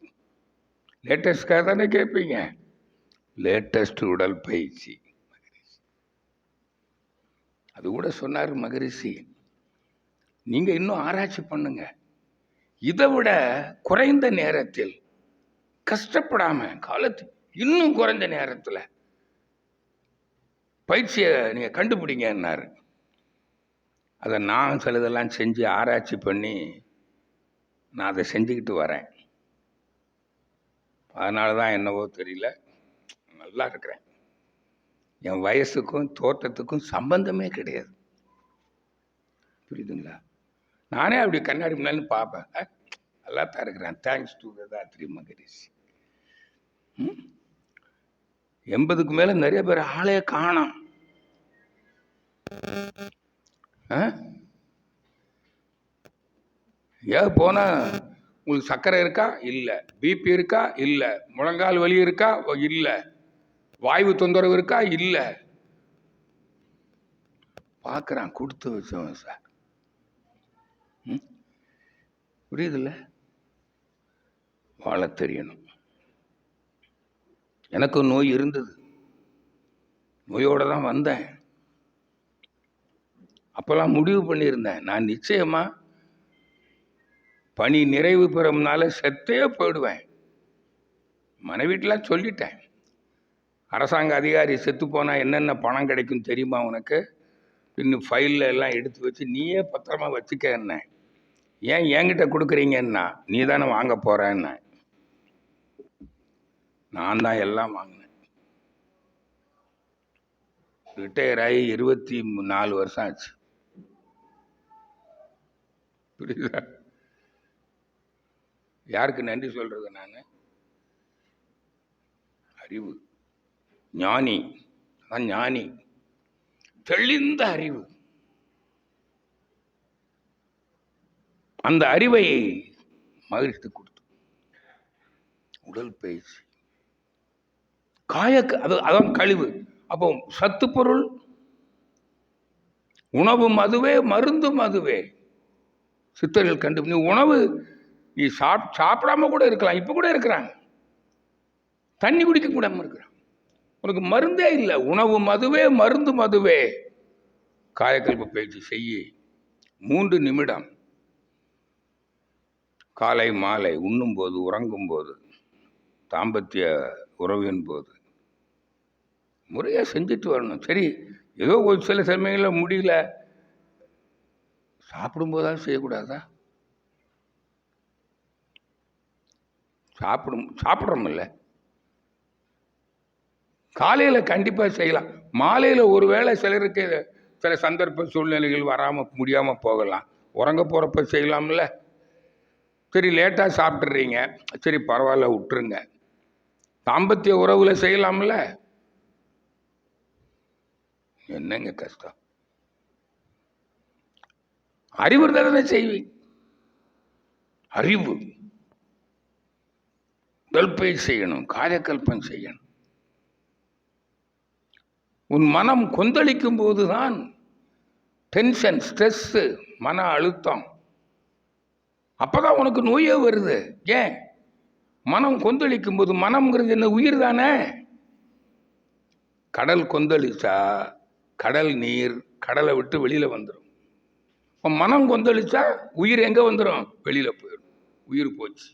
S1: லேட்டஸ்ட் கார் தானே கேட்பீங்க. லேட்டஸ்ட் உடல் பயிற்சி. அது கூட சொன்னார் மகரிஷி, நீங்கள் இன்னும் ஆராய்ச்சி பண்ணுங்க. இதை விட குறைந்த நேரத்தில், கஷ்டப்படாம, காலத்து இன்னும் குறைந்த நேரத்தில் பயிற்சியை நீங்கள் கண்டுபிடிங்கன்னாரு. அதை நான் சிலதெல்லாம் செஞ்சு ஆராய்ச்சி பண்ணி நான் அதை செஞ்சுக்கிட்டு வரேன். அதனால தான் என்னவோ தெரியல, நல்லா இருக்கிறேன். என் வயசுக்கும் தோற்றத்துக்கும் சம்பந்தமே கிடையாது. புரியுதுங்களா? நானே அப்படி கண்ணாடி முன்னாடி பார்ப்பேன், நல்லா தான் இருக்கிறேன். தேங்க்ஸ் டு வேதாத்ரி மகரிஷி. 80க்கு மேலே நிறைய பேர் ஆளே காணோம். ஏன் போனா உங்களுக்கு சர்க்கரை இருக்கா? இல்லை. பிபி இருக்கா? இல்லை. முழங்கால் வலி இருக்கா? இல்லை. வாய்வு தொந்தரவு இருக்கா? இல்லை. பார்க்குறான், கொடுத்து வச்சவன் சார். புரியுதுல்ல? வாழ தெரியணும். எனக்கு நோய் இருந்தது, நோயோடு தான் வந்தேன். அப்போல்லாம் முடிவு பண்ணியிருந்தேன், நான் நிச்சயமாக பணி நிறைவு பெறும்னால செத்தே போயிடுவேன். மனைவிட்டெலாம் சொல்லிட்டேன், அரசாங்க அதிகாரி செத்து போனால் என்னென்ன பணம் கிடைக்கும் தெரியுமா உனக்கு? இன்னும் ஃபைலில் எல்லாம் எடுத்து வச்சு நீயே பத்திரமா வச்சுக்க. என்ன ஏன் என்கிட்ட கொடுக்குறீங்கன்னா, நீ தானே வாங்க போகிறேன்ன. நான் தான் எல்லாம் வாங்கினேன். ரிட்டையர் ஆகி 24 வருஷம் ஆச்சு. புரியுதா? யாருக்கு நன்றி சொல்றது? நான் அறிவு, ஞானி. அதான் ஞானி, தெளிந்த அறிவு. அந்த அறிவை மகிழ்ச்சி கொடுத்து உடல் பயிற்சி, அதான் கழிவு. அப்போ சத்து பொருள், உணவு மதுவே, மருந்து மதுவே. சித்தர்கள் கண்டு, நீ உணவு நீ சாப்பிடாம கூட இருக்கலாம், இப்ப கூட இருக்கிறாங்க. தண்ணி குடிக்க கூடாம இருக்கிறான். உனக்கு மருந்தே இல்லை. உணவு மதுவே, மருந்து மதுவே. காயக்கல்ப பயிற்சி செய்ய 3 நிமிடம், காலை மாலை, உண்ணும் போது, உறங்கும் போது, தாம்பத்திய உறவின் போது முறையாக செஞ்சுட்டு வரணும். சரி, ஏதோ ஒரு சில சமயங்களில் முடியல, சாப்பிடும்போதாவது செய்யக்கூடாதா? சாப்பிட்றோம் இல்லை, காலையில் கண்டிப்பாக செய்யலாம். மாலையில் ஒரு வேளை சிலருக்கு சில சந்தர்ப்ப சூழ்நிலைகள் வராமல் முடியாமல் போகலாம். உறங்க போகிறப்ப செய்யலாம்ல. சரி லேட்டாக சாப்பிட்றீங்க, சரி பரவாயில்ல விட்டுருங்க. தாம்பத்திய உறவுல செய்யலாம்ல. என்னங்க கஷ்டம்? அறிவு தானே செய்வீங்க. அறிவு உடற்பயிற்சி செய்யணும், காயக்கல்பம் செய்யணும். உன் மனம் கொந்தளிக்கும் போதுதான் டென்ஷன், ஸ்ட்ரெஸ், மன அழுத்தம், அப்பதான் உனக்கு நோயே வருது. ஏன்? மனம் கொந்தளிக்கும் போது. மனம்ங்கிறது என்ன? உயிர் தானே. கடல் கொந்தளிச்சா கடல் நீர் கடலை விட்டு வெளியில வந்துடும். மனம் கொந்தளிச்சா உயிர் எங்க வந்துடும்? வெளியில போயிடும். உயிர் போச்சு.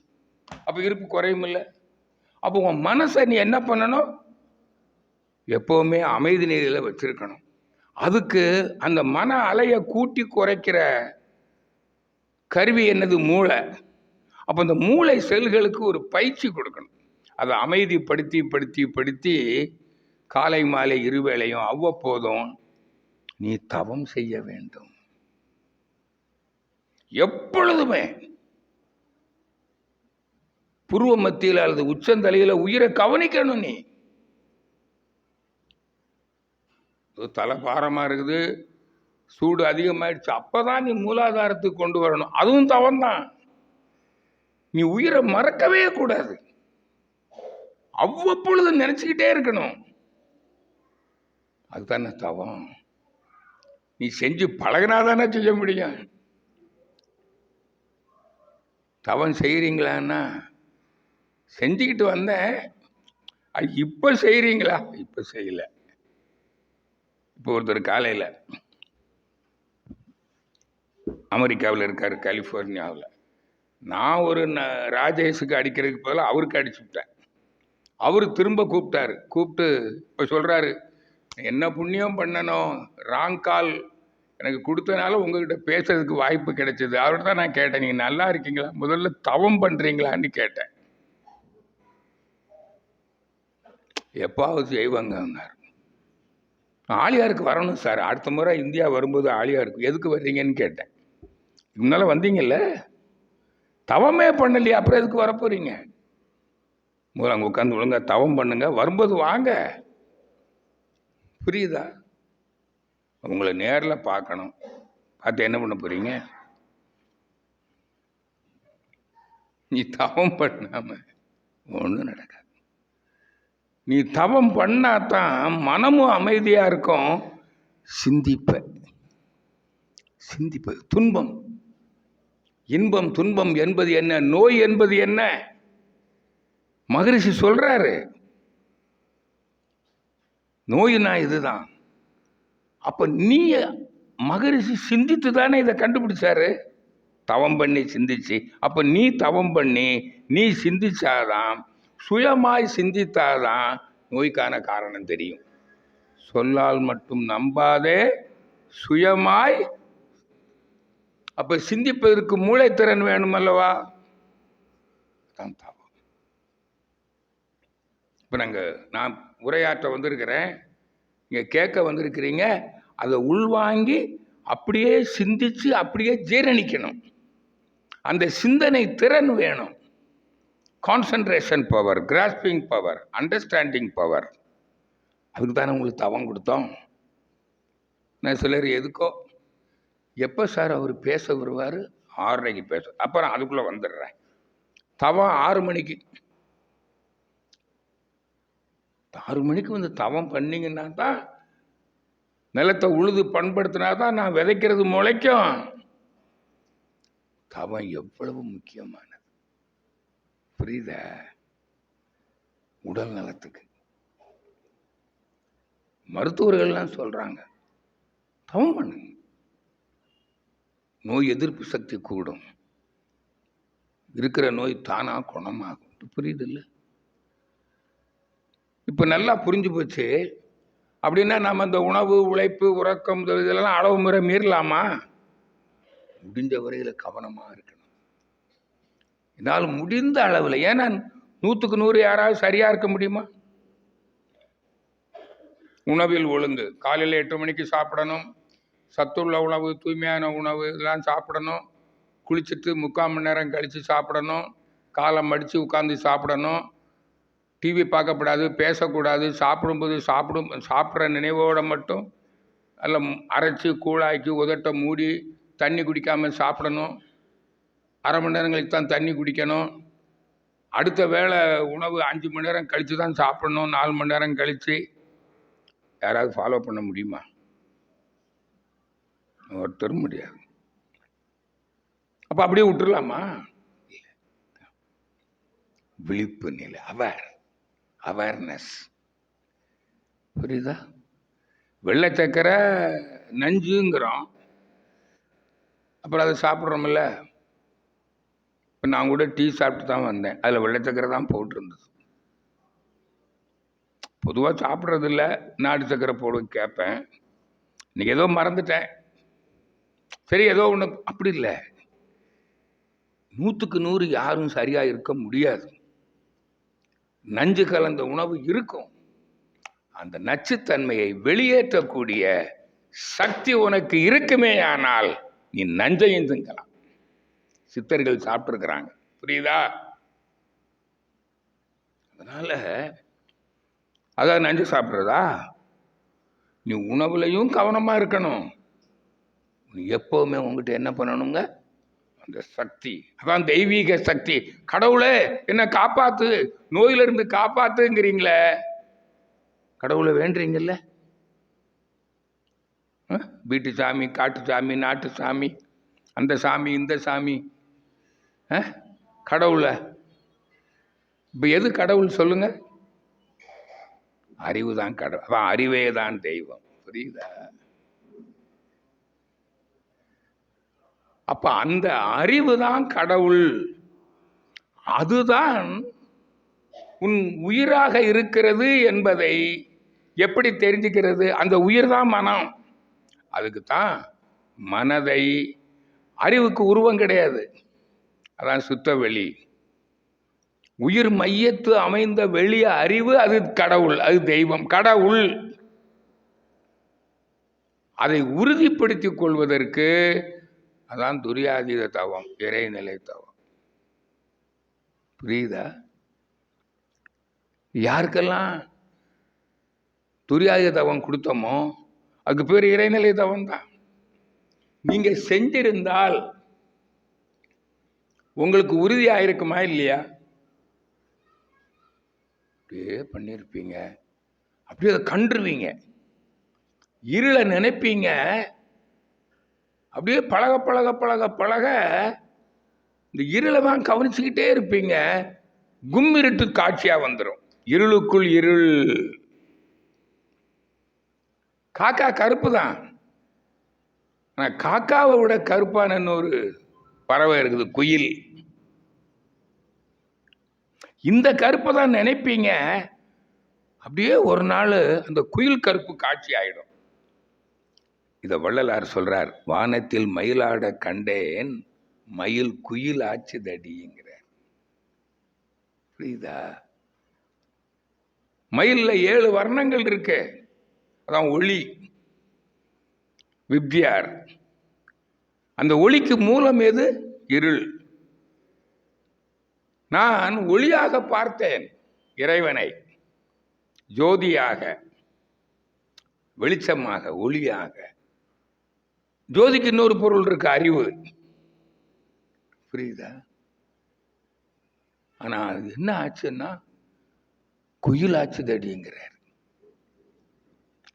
S1: அப்ப இருப்பு குறையும் இல்லை. அப்போ உன் மனசை நீ என்ன பண்ணணும்? எப்பவுமே அமைதி நிலையில வச்சிருக்கணும். அதுக்கு அந்த மன அலையை கூட்டி குறைக்கிற கருவி என்னது? மூளை. அப்ப அந்த மூளை செல்களுக்கு ஒரு பயிற்சி கொடுக்கணும். அதை அமைதிப்படுத்தி படுத்தி படுத்தி காலை மாலை இருவேளையும் அவ்வப்போதும் நீ தவம் செய்ய வேண்டும். எப்பொழுதுமே புருவ மத்தியில் அல்லது உச்சந்தலையில உயிரை கவனிக்கணும். நீ தலை பாரமா இருக்குது, சூடு அதிகமாயிடுச்சு, அப்பதான் நீ மூலாதாரத்துக்கு கொண்டு வரணும். அதுவும் தவம் தான். நீ உயிரை மறக்கவே கூடாது, அவ்வப்பொழுது நினைச்சுக்கிட்டே இருக்கணும். அதுதானே தவம். நீ செஞ்சு பழகினாதானே செய்ய முடியும். தவம் செய்கிறீங்களான்னா செஞ்சுக்கிட்டு வந்தேன், இப்போ செய்கிறீங்களா? இப்போ செய்யலை. இப்போ ஒருத்தர் காலையில் அமெரிக்காவில் இருக்கார், கலிஃபோர்னியாவில். நான் ஒரு ராஜேஷுக்கு அடிக்கிறதுக்கு பதிலாக அவருக்கு அடிச்சு விட்டேன். அவர் திரும்ப கூப்பிட்டாரு. கூப்பிட்டு இப்போ சொல்கிறாரு, என்ன புண்ணியம் பண்ணணும், ராங் கால் எனக்கு கொடுத்தனால உங்ககிட்ட பேசுறதுக்கு வாய்ப்பு கிடைச்சது. அவர்கிட்ட தான் நான் கேட்டேன், நீங்கள் நல்லா இருக்கீங்களா, முதல்ல தவம் பண்ணுறீங்களான்னு கேட்டேன். எப்பாவது செய்வாங்கன்னார். ஆலியாருக்கு வரணும் சார், அடுத்த முறை இந்தியா வரும்போது ஆலியாருக்கு எதுக்கு வர்றீங்கன்னு கேட்டேன். முன்னால வந்தீங்கல்ல, தவமே பண்ணலையே, அப்புறம் எதுக்கு வரப்போறீங்க? முதல்ல அங்கே உட்காந்து ஒழுங்கா தவம் பண்ணுங்க, வரும்போது வாங்க. புரியுதா? உங்களை நேரில் பார்க்கணும். பார்த்து என்ன பண்ண போறீங்க? நீ தவம் பண்ணாம ஒன்றும் நடக்காது. நீ தவம் பண்ணாதான் மனமும் அமைதியா இருக்கும். சிந்திப்ப துன்பம் இன்பம் துன்பம் என்பது என்ன, நோய் என்பது என்ன, மகரிஷி சொல்றாரு. நோயினா இதுதான். அப்ப நீ மகரிஷி சிந்தித்து தானே இதை கண்டுபிடிச்சாரு, தவம் பண்ணி சிந்திச்சு. அப்ப நீ தவம் பண்ணி நீ சிந்திச்சாதான், சுயமாய் சிந்தித்தாதான் நோய்க்கான காரணம் தெரியும். சொல்லால் மட்டும் நம்பாதே, சுயமாய். அப்ப சிந்திப்பதற்கு மூளைத்திறன் வேணும் அல்லவா? தான் தவம். இப்ப நான் உரையாற்ற வந்திருக்கிறேன், இங்க கேட்க வந்திருக்கிறீங்க. அதை உள்வாங்கி அப்படியே சிந்திச்சு அப்படியே ஜீரணிக்கணும். அந்த சிந்தனை திறன் வேணும். Concentration power, grasping power, understanding power. அதுக்கு தானே உங்களுக்கு தவம் கொடுத்தோம். நான் சிலர் எதுக்கோ, எப்போ சார் அவர் பேச வருவார்? 6:30க்கு பேச, அப்புறம் அதுக்குள்ளே வந்துடுறேன். தவம் 6 மணிக்கு. 6 மணிக்கு வந்து தவம் பண்ணிங்கன்னா தான், நிலத்தை உழுது பண்படுத்தினா தான் நான் விதைக்கிறது முளைக்கும். தவம் எவ்வளவு முக்கியமானது புரியுத? உடல் நலத்துக்கு மருத்துவர்கள்லாம் சொல்றாங்க, தவம் பண்ணுங்க, நோய் எதிர்ப்பு சக்தி கூடும், இருக்கிற நோய் தானா குணமாகும். புரியுது இல்லை? இப்ப நல்லா புரிஞ்சு போச்சு. அப்படின்னா நம்ம இந்த உணவு, உழைப்பு, உறக்கம் இதெல்லாம் அளவு முறை மீறலாமா? முடிஞ்ச வரையில கவனமா இருக்கணும். இதனால் முடிந்த அளவில். ஏன்னா 100க்கு 100 யாராவது சரியா இருக்க முடியுமா? உணவில் ஒழுங்கு. காலையில் 8 மணிக்கு சாப்பிடணும், சத்துள்ள உணவு, தூய்மையான உணவு இதெல்லாம் சாப்பிடணும். குளிச்சுட்டு 3/4 மணி நேரம் கழித்து சாப்பிடணும். காலை மடித்து உட்காந்து சாப்பிடணும். டிவி பார்க்கக்கூடாது, பேசக்கூடாது. சாப்பிடும்போது சாப்பிட்ற நினைவோடு மட்டும் அதில் அரைச்சி கூழாக்கி உதட்டை மூடி தண்ணி குடிக்காமல் சாப்பிடணும். 1/2 மணி நேரம் கழித்து தான் தண்ணி குடிக்கணும். அடுத்த வேளை உணவு 5 மணி நேரம் கழித்து தான் சாப்பிடணும், 4 மணி நேரம் கழித்து. யாராவது ஃபாலோ பண்ண முடியுமா? ஒருத்தரும் முடியாது. அப்போ அப்படியே விட்டுடலாமா? விழிப்பு நிலை, அவேர்னஸ். புரியுதா? வெள்ளை சக்கரை நஞ்சுங்கிறோம், அப்புறம் அதை சாப்பிட்றோமில்ல. இப்போ நான் கூட டீ சாப்பிட்டு தான் வந்தேன், அதில் வெள்ளை சக்கரை தான் போட்டிருந்தது. பொதுவாக சாப்பிட்றதில்ல, நாட்டு சக்கரை போட கேட்பேன். இன்னைக்கு ஏதோ மறந்துட்டேன். சரி, ஏதோ ஒன்று. அப்படி இல்லை, 100க்கு 100 யாரும் சரியாக இருக்க முடியாது. நஞ்சு கலந்த உணவு இருக்கும். அந்த நச்சுத்தன்மையை வெளியேற்றக்கூடிய சக்தி உனக்கு இருக்குமே, ஆனால் நீ நஞ்சையும் திங்கலாம். சித்தர்கள் சாப்பிட்டுருக்கிறாங்க. புரியுதா? அதனால அதாவது நஞ்சு சாப்பிட்றதா, நீ உணவுலையும் கவனமா இருக்கணும். நீ எப்பவுமே உங்ககிட்ட என்ன பண்ணணுங்க? அந்த சக்தி, அதான் தெய்வீக சக்தி. கடவுளே என்ன காப்பாத்து, நோயிலிருந்து காப்பாத்துங்கிறீங்களே, கடவுளை வேண்டுறீங்கல்ல. வீட்டு சாமி, காட்டு சாமி, நாட்டு சாமி, அந்த சாமி, இந்த சாமி, கடவுளை. இப்போ எது கடவுள் சொல்லுங்க? அறிவு தான் கடவுள். அதான் அறிவே தான் தெய்வம். புரியுதா? அப்ப அந்த அறிவு தான் கடவுள். அதுதான் உன் உயிராக இருக்கிறது என்பதை எப்படி தெரிஞ்சுக்கிறது? அந்த உயிர் தான் மனம். அதுக்கு தான் மனதை, அறிவுக்கு உருவம் கிடையாது, அதான் சுத்த வெளி. உயிர் மையத்து அமைந்த வெளிய அறிவு, அது கடவுள், அது தெய்வம். கடவுள் அதை உறுதிப்படுத்திக் கொள்வதற்கு அதான் துரியாதீத தவம், இறைநிலை தவம். புரியுதா? யாருக்கெல்லாம் துரியாதீத தவம் கொடுத்தோமோ அதுக்கு பேர் இறைநிலை தவம் தான். நீங்க செஞ்சிருந்தால் உங்களுக்கு உறுதியாயிருக்குமா இல்லையா? அப்படியே பண்ணியிருப்பீங்க, அப்படியே அதை கண்டுருவீங்க. இருளை நினைப்பீங்க, அப்படியே பழக பழக பழக பழக இந்த இருளை தான் கவனிச்சுக்கிட்டே இருப்பீங்க. கும்மிருட்டு காட்சியா வந்துடும். இருளுக்குள் இருள். காக்கா கருப்பு தான், ஆனால் காக்காவை விட கருப்பான ஒரு பறவை இருக்குது, குயில். இந்த கருப்பை தான் நினைப்பீங்க, அப்படியே ஒரு நாள் அந்த குயில் கருப்பு காட்சி ஆயிடும். இதை வள்ளலார் சொல்றார், வானத்தில் மயிலாட கண்டேன், மயில் குயில் ஆச்சுதடிங்கிறார். புரியுதா? மயில்ல 7 வர்ணங்கள் இருக்கு, அதான் ஒளி, விப்தியார். அந்த ஒளிக்கு மூலம் எது? இருள். நான் ஒளியாக பார்த்தேன் இறைவனை, ஜோதியாக, வெளிச்சமாக, ஒளியாக. ஜோதிக்கு இன்னொரு பொருள் இருக்கு, அறிவு. புரியுதா? ஆனா அது என்ன ஆச்சுன்னா குயில் ஆச்சு தடிங்கிறார்.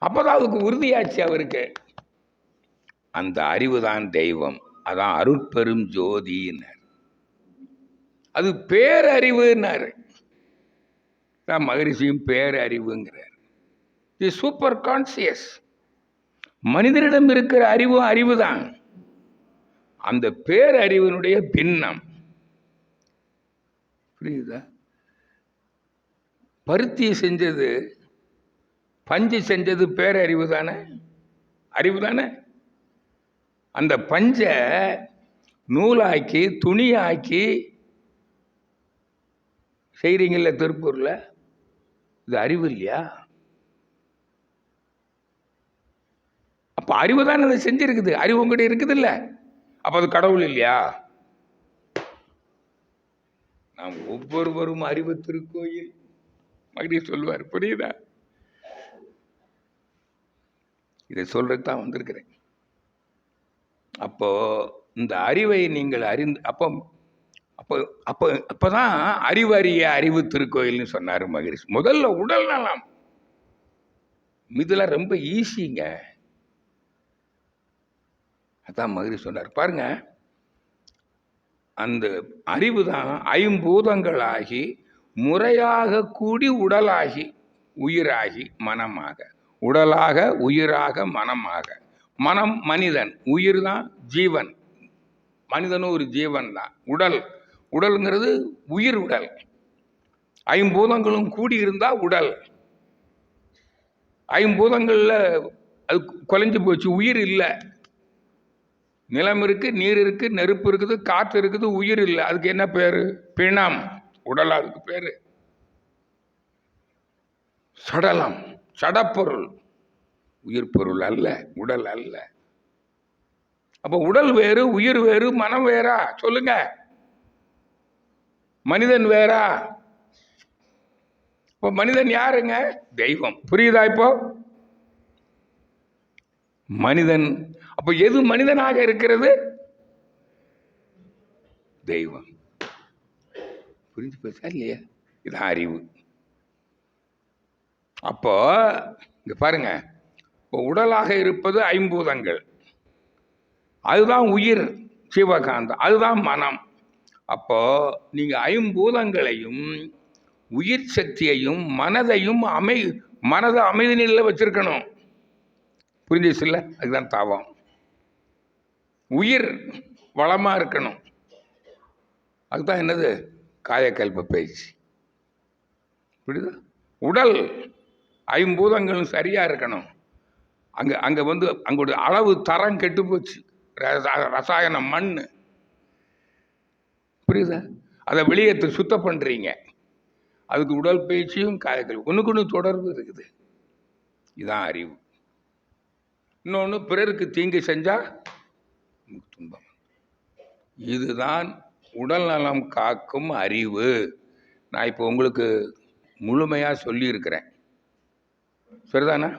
S1: அப்பதான் அதுக்கு உறுதியாச்சு அவருக்கு. அந்த அறிவு தான் தெய்வம், அதான் அருட்பெரும் ஜோதினார். அது பேரறிவுன்னாரு. மகரிஷியும் பேரறிவுங்கிறார். தி சூப்பர் கான்சியஸ். மனிதனிடம் இருக்கிற அறிவும் அறிவு தான், அந்த பேரறிவினுடைய பின்னம். புரியுதா? பருத்தி செஞ்சது, பஞ்சு செஞ்சது பேரறிவு தானே, அறிவு தானே. அந்த பஞ்சை நூலாக்கி துணியாக்கி செய்றீங்கல்ல திருப்பூர்ல, இது அறிவு இல்லையா? அப்ப அறிவு தான் அதை செஞ்சிருக்குது. அறிவு உங்ககிட்ட இருக்குது இல்லை, அப்போ அது கடவுள் இல்லையா? நாம் ஒவ்வொருவரும் அறிவு திருக்கோயில் மகிழ்ச்சி சொல்லுவார். புரியுதா? இதை சொல்றதுக்கு தான் வந்திருக்கிறேன். அப்போ இந்த அறிவை நீங்கள் அறிந்து அப்போ அப்போ அப்போ அப்போதான் அறிவறிய அறிவு திருக்கோயில்னு சொன்னார் மகிழ்ச்சி. முதல்ல உடல் நலம், இதெல்லாம் ரொம்ப ஈஸிங்க. அதான் மகிழ்ச்சி சொன்னார். பாருங்க, அந்த அறிவு தான் ஐம்பூதங்களாகி முறையாக கூடி உடலாகி உயிராகி மனமாக, உடலாக உயிராக மனமாக. மனம் மனிதன், உயிர் தான் ஜீவன். மனிதனும் ஒரு ஜீவன் தான். உடல், உடல்ங்கிறது உயிர் உடல். ஐம்பூதங்களும் கூடி இருந்தா உடல். ஐம்பூதங்கள்ல அது குலைஞ்சு போச்சு, உயிர் இல்லை. நிலம் இருக்கு, நீர் இருக்கு, நெருப்பு இருக்குது, காற்று இருக்குது, உயிர் இல்லை. அதுக்கு என்ன பேரு? பிணம். உடல் அதுக்கு பேரு. சடலம், சடப்பொருள், உயிர் பொருள் அல்ல, உடல் அல்ல. அப்ப உடல் வேறு, உயிர் வேறு, மனம் வேறா? சொல்லுங்க. மனிதன் வேறா? இப்ப மனிதன் யாருங்க? தெய்வம். புரியுதா? இப்போ மனிதன். அப்ப எது மனிதனாக இருக்கிறது? தெய்வம். புரிஞ்சு போச்சா இல்லையா? இதான் அறிவு. அப்போ இங்க பாருங்க, இப்போ உடலாக இருப்பது ஐம்பூதங்கள், அதுதான் உயிர் சிவகாந்தம், அதுதான் மனம். அப்போ நீங்க ஐம்பூதங்களையும் உயிர் சக்தியையும் மனதையும் மனதை அமைதி நிலையில் வச்சிருக்கணும். புரிஞ்சிச்சு இல்லை? அதுதான் தாவம். உயிர் வளமா இருக்கணும். அதுதான் என்னது? காயக்கல்ப பயிற்சி. புரியுதா? உடல் ஐம்பூதங்களும் சரியா இருக்கணும். அங்க வந்து அங்கோட அளவு தரம் கெட்டு போச்சு. ரசாயன மண். புரியுதா? அதை வெளியேற்ற சுத்தம் பண்றீங்க. அதுக்கு உடல் பயிற்சியும் காயக்கல்வி ஒண்ணுக்கு ஒன்று தொடர்பு இருக்குது. இதுதான் அறிவு. இன்னொன்று, பிறருக்கு தீங்கு செஞ்சா துன்பம். இதுதான் உடல் நலம் காக்கும் அறிவு. நான் இப்போ உங்களுக்கு முழுமையா சொல்லி இருக்கிறேன். சரிதானா?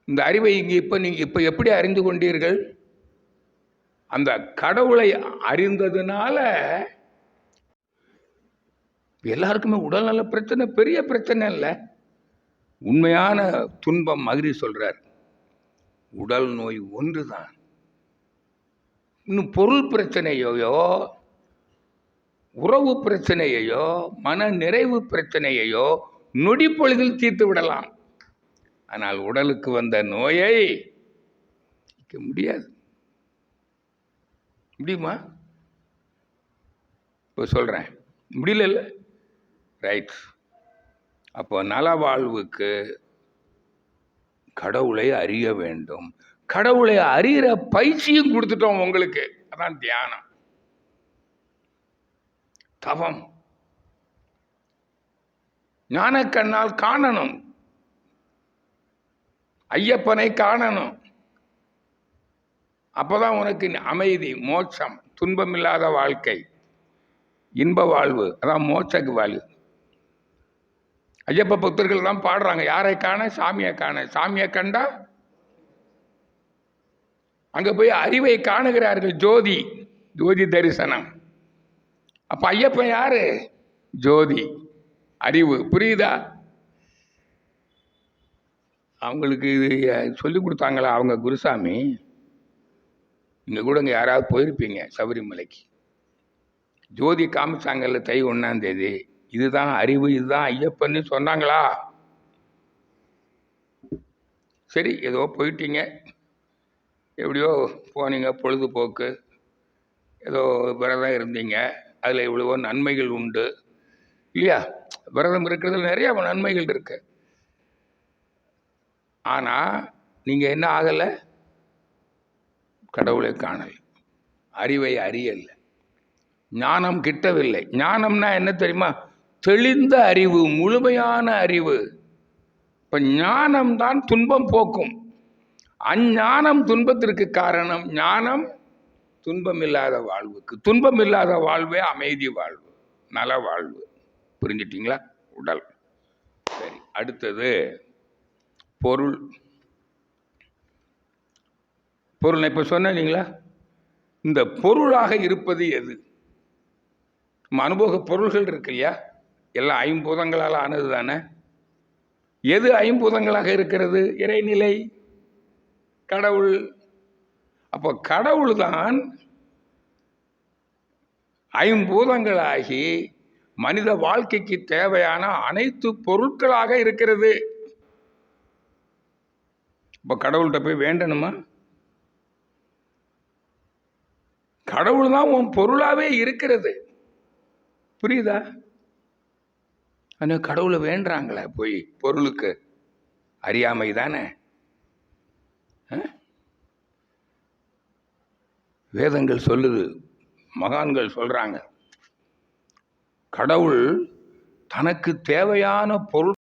S1: இந்த அறிவை நீங்க இப்ப எப்படி அறிந்து கொண்டீர்கள்? அந்த கடவுளை அறிந்ததுனால எல்லாருக்குமே உடல்நல பிரச்சனை பெரிய பிரச்சனை இல்லை. உண்மையான துன்பம் மகிழ்ச்சி சொல்றார், உடல் நோய் ஒன்றுதான். இன்னும் பொருள் பிரச்சனையோ, உறவு பிரச்சனையோ, மன நிறைவு பிரச்சனையோ நொடி பொழுதில் தீர்த்து விடலாம். ஆனால் உடலுக்கு வந்த நோயை முடியாது. முடியுமா? இப்போ சொல்றேன், முடியல. ரைட். அப்போ நல வாழ்வுக்கு கடவுளை அறிய வேண்டும். கடவுளை அறிகிற பயிற்சியும் கொடுத்துட்டோம் உங்களுக்கு. அதான் தியானம், தவம். ஞானக்கண்ணால் காணணும், ஐயப்பனை காணணும். அப்பதான் உனக்கு அமைதி, மோட்சம், துன்பம் இல்லாத வாழ்க்கை, இன்ப வாழ்வு. அதான் மோட்சக்கு வாழ்வு. ஐயப்ப பக்தர்கள் தான் பாடுறாங்க, யாரை காண? சாமியை காண. சாமியை கண்டா அங்க போய் அறிவை காணுகிறார்கள். ஜோதி, ஜோதி தரிசனம். அப்ப ஐயப்பன் யாரு? ஜோதி, அறிவு. புரியுதா? அவங்களுக்கு இது சொல்லி கொடுத்தாங்களா அவங்க குருசாமி? இங்க கூட இங்க யாராவது போயிருப்பீங்க சபரிமலைக்கு. ஜோதி காமிச்சாங்கல்ல தை 1ஆம் தேதி. இதுதான் அறிவு, இதுதான் ஐயப்பன்னு சொன்னாங்களா? சரி, ஏதோ போயிட்டீங்க, எப்படியோ போனீங்க, பொழுதுபோக்கு, ஏதோ விரதம் இருந்தீங்க, அதில் இவ்வளவோ நன்மைகள் உண்டு இல்லையா? விரதம் இருக்கிறதுல நிறைய நன்மைகள் இருக்கு. ஆனால் நீங்கள் என்ன ஆகலை? கடவுளை காணலை, அறிவை அறியலை, ஞானம் கிட்டவில்லை. ஞானம்னா என்ன தெரியுமா? தெளிந்த அறிவு, முழுமையான அறிவு. இப்போ ஞானம்தான் துன்பம் போக்கும். அஞ்ஞானம் துன்பத்திற்கு காரணம். ஞானம் துன்பமில்லாத வாழ்வுக்கு. துன்பமில்லாத வாழ்வே அமைதி வாழ்வு, நல வாழ்வு. புரிஞ்சிட்டீங்களா? உடல். சரி, அடுத்தது பொருள். பொருள் இப்ப சொன்னீங்களா? இந்த பொருளாக இருப்பது எது? அனுபவ பொருள்கள் இருக்கு இல்லையா, எல்லாம் ஐம்பூதங்களால் ஆனது தானே. எது ஐம்பூதங்களாக இருக்கிறது? இறைநிலை, கடவுள். அப்போ கடவுள் தான் ஐம்பூதங்களாகி மனித வாழ்க்கைக்கு தேவையான அனைத்து பொருட்களாக இருக்கிறது. இப்போ கடவுள்கிட்ட போய் வேண்டணுமா? கடவுள் தான் உன் பொருளாவே இருக்கிறது. புரியுதா? ஆனால் கடவுளை வேண்டாங்களே போய் பொருளுக்கு. அறியாமை தானே. வேதங்கள் சொல்லுது, மகான்கள் சொல்றாங்க, கடவுள் தனக்கு தேவையான பொருள்